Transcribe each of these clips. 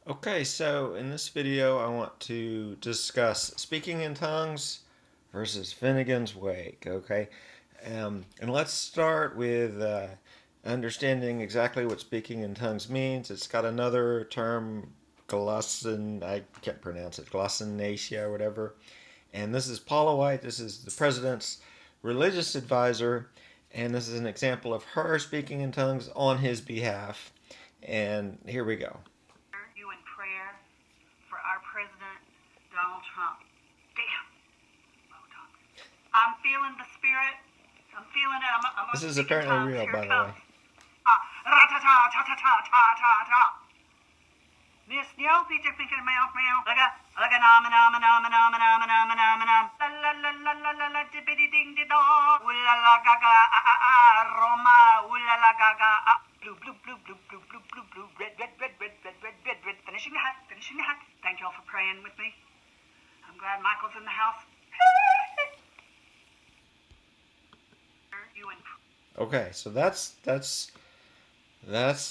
Okay, so in this video I want to discuss speaking in tongues versus Finnegans Wake, okay? And let's start with understanding exactly what speaking in tongues means. It's got another term, I can't pronounce it, glossolalia or whatever. And this is Paula White, this is the president's religious advisor, and this is an example of her speaking in tongues on his behalf. And here we go. You in prayer for our president, Donald Trump. Damn. I'm feeling the spirit. I'm feeling it. I'm This is apparently real, Here by it the way. comes. Ra-ta-ta-ta-ta-ta-ta-ta-ta. Miss Neil, Peter Pinker, meow, meow. Laga, nom, nom, nom, nom, nom, nom, nom, nom. La la la la la la la, dippity ding di dong. Ooh la la gaga, Roma. Ooh la la gaga, blue, blue, blue, blue, blue, blue, blue, blue, red, red, red, red, red, red, red, red. Finishing the hat, finishing the hat. Thank you all for praying with me. I'm glad Michael's in the house. You in Okay, so that's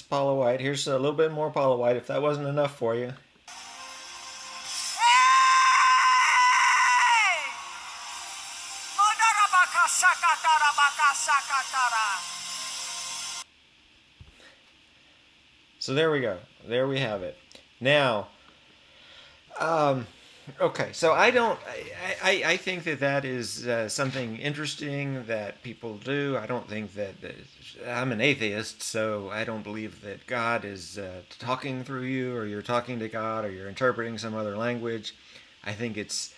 Paula White. Here's a little bit more Paula White, if that wasn't enough for you. So there we go. There we have it. Now, okay, so I think that is something interesting that people do. I don't think that I'm an atheist, so I don't believe that God is talking through you, or you're talking to God, or you're interpreting some other language. I think it's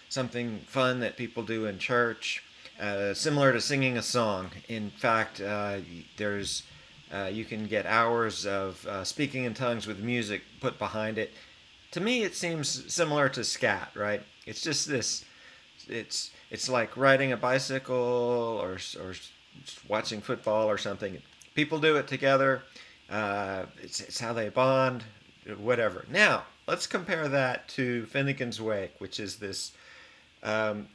something fun that people do in church, similar to singing a song. In fact, there's you can get hours of speaking in tongues with music put behind it. To me, it seems similar to scat, right? It's just this. It's like riding a bicycle or watching football or something. People do it together. It's how they bond, whatever. Now, let's compare that to Finnegans Wake, which is this um,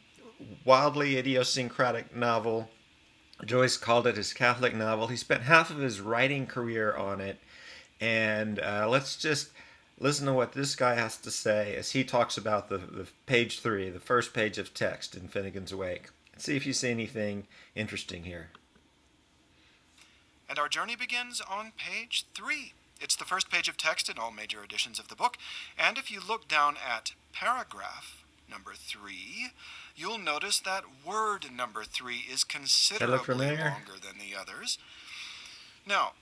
wildly idiosyncratic novel. Joyce called it his Catholic novel. He spent half of his writing career on it. And let's just listen to what this guy has to say as he talks about the page 3, the first page of text in Finnegans Wake. See if you see anything interesting here. And our journey begins on page 3. It's the first page of text in all major editions of the book. And if you look down at paragraph number 3, you'll notice that word number 3 is considerably longer than the others. Now,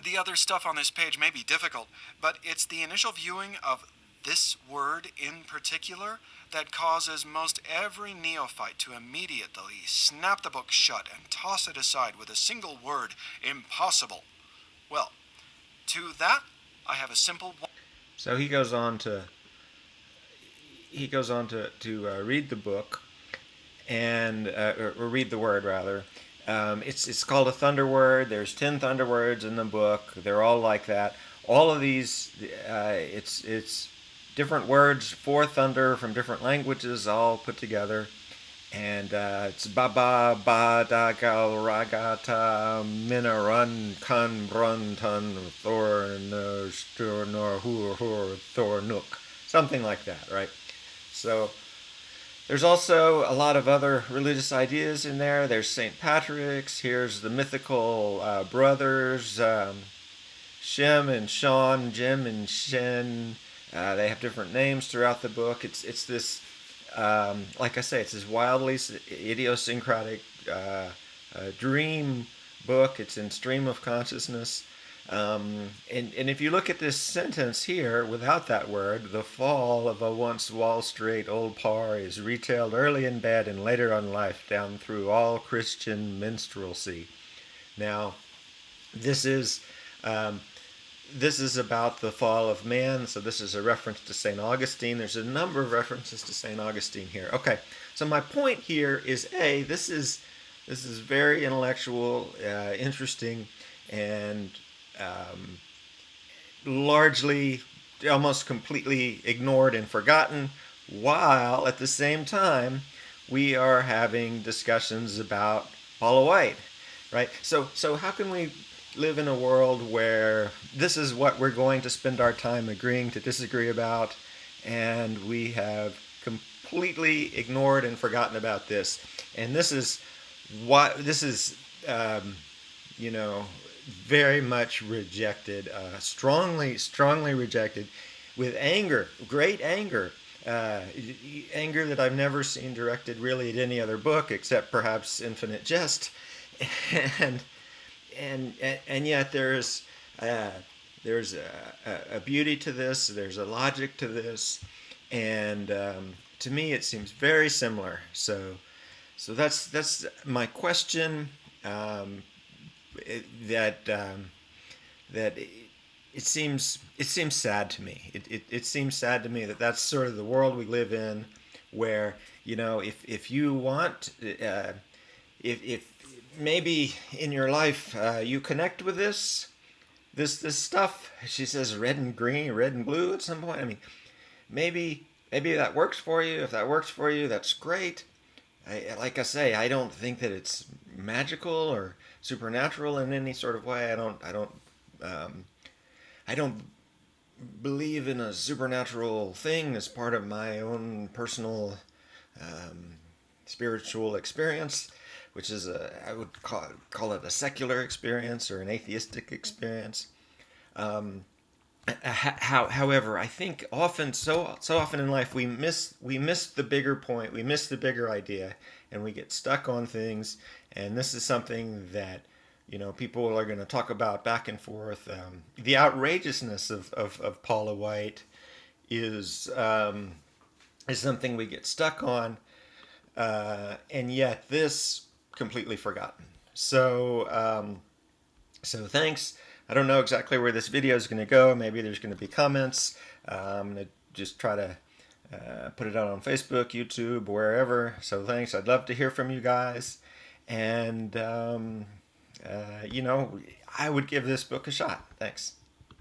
the other stuff on this page may be difficult, but it's the initial viewing of this word in particular that causes most every neophyte to immediately snap the book shut and toss it aside with a single word: impossible. Well, to that, I have a simple one. So he goes on to read the book and or read the word rather. It's called a thunder word. There's 10 thunder words in the book. They're all like that. All of these, it's different words for thunder from different languages all put together. And it's baba ba da gal ragata minarun kun brun tun thor stur nor hur thor nook, something like that, right? So there's also a lot of other religious ideas in there. There's St. Patrick's. Here's the mythical brothers, Shem and Sean, Jim and Shen. They have different names throughout the book. It's this, like I say, it's this wildly idiosyncratic dream book. It's in stream of consciousness. And if you look at this sentence here, without that word, the fall of a once Wall Street old par is retailed early in bed and later on life down through all Christian minstrelsy. Now, this is about the fall of man, so this is a reference to St. Augustine. There's a number of references to St. Augustine here. Okay, so my point here is, this is very intellectual, interesting, and largely, almost completely ignored and forgotten, while at the same time we are having discussions about Paula White, right? So how can we live in a world where this is what we're going to spend our time agreeing to disagree about, and we have completely ignored and forgotten about this. And this is um, you know, very much rejected, strongly rejected, with anger, great anger, uh, anger that I've never seen directed really at any other book except perhaps Infinite Jest, and and yet uh, there's a beauty to this. There's a logic to this, and to me it seems very similar. So that's my question. Um, that that it seems sad to me. It seems sad to me that that's sort of the world we live in, where if you want if maybe in your life you connect with this stuff. She says red and green, red and blue at some point. I mean, maybe that works for you. If that works for you, that's great. Like I say, I don't think that it's magical or supernatural in any sort of way. Um, I don't believe in a supernatural thing as part of my own personal um, spiritual experience, which is I would call it a secular experience or an atheistic experience. Um, However, I think so often in life we miss the bigger point, we miss the bigger idea, and we get stuck on things. And this is something that people are going to talk about back and forth. The outrageousness of Paula White is something we get stuck on, and yet this completely forgotten. So thanks. I don't know exactly where this video is going to go. Maybe there's going to be comments. I'm going to just try to put it out on Facebook, YouTube, wherever. So thanks. I'd love to hear from you guys. And, I would give this book a shot. Thanks.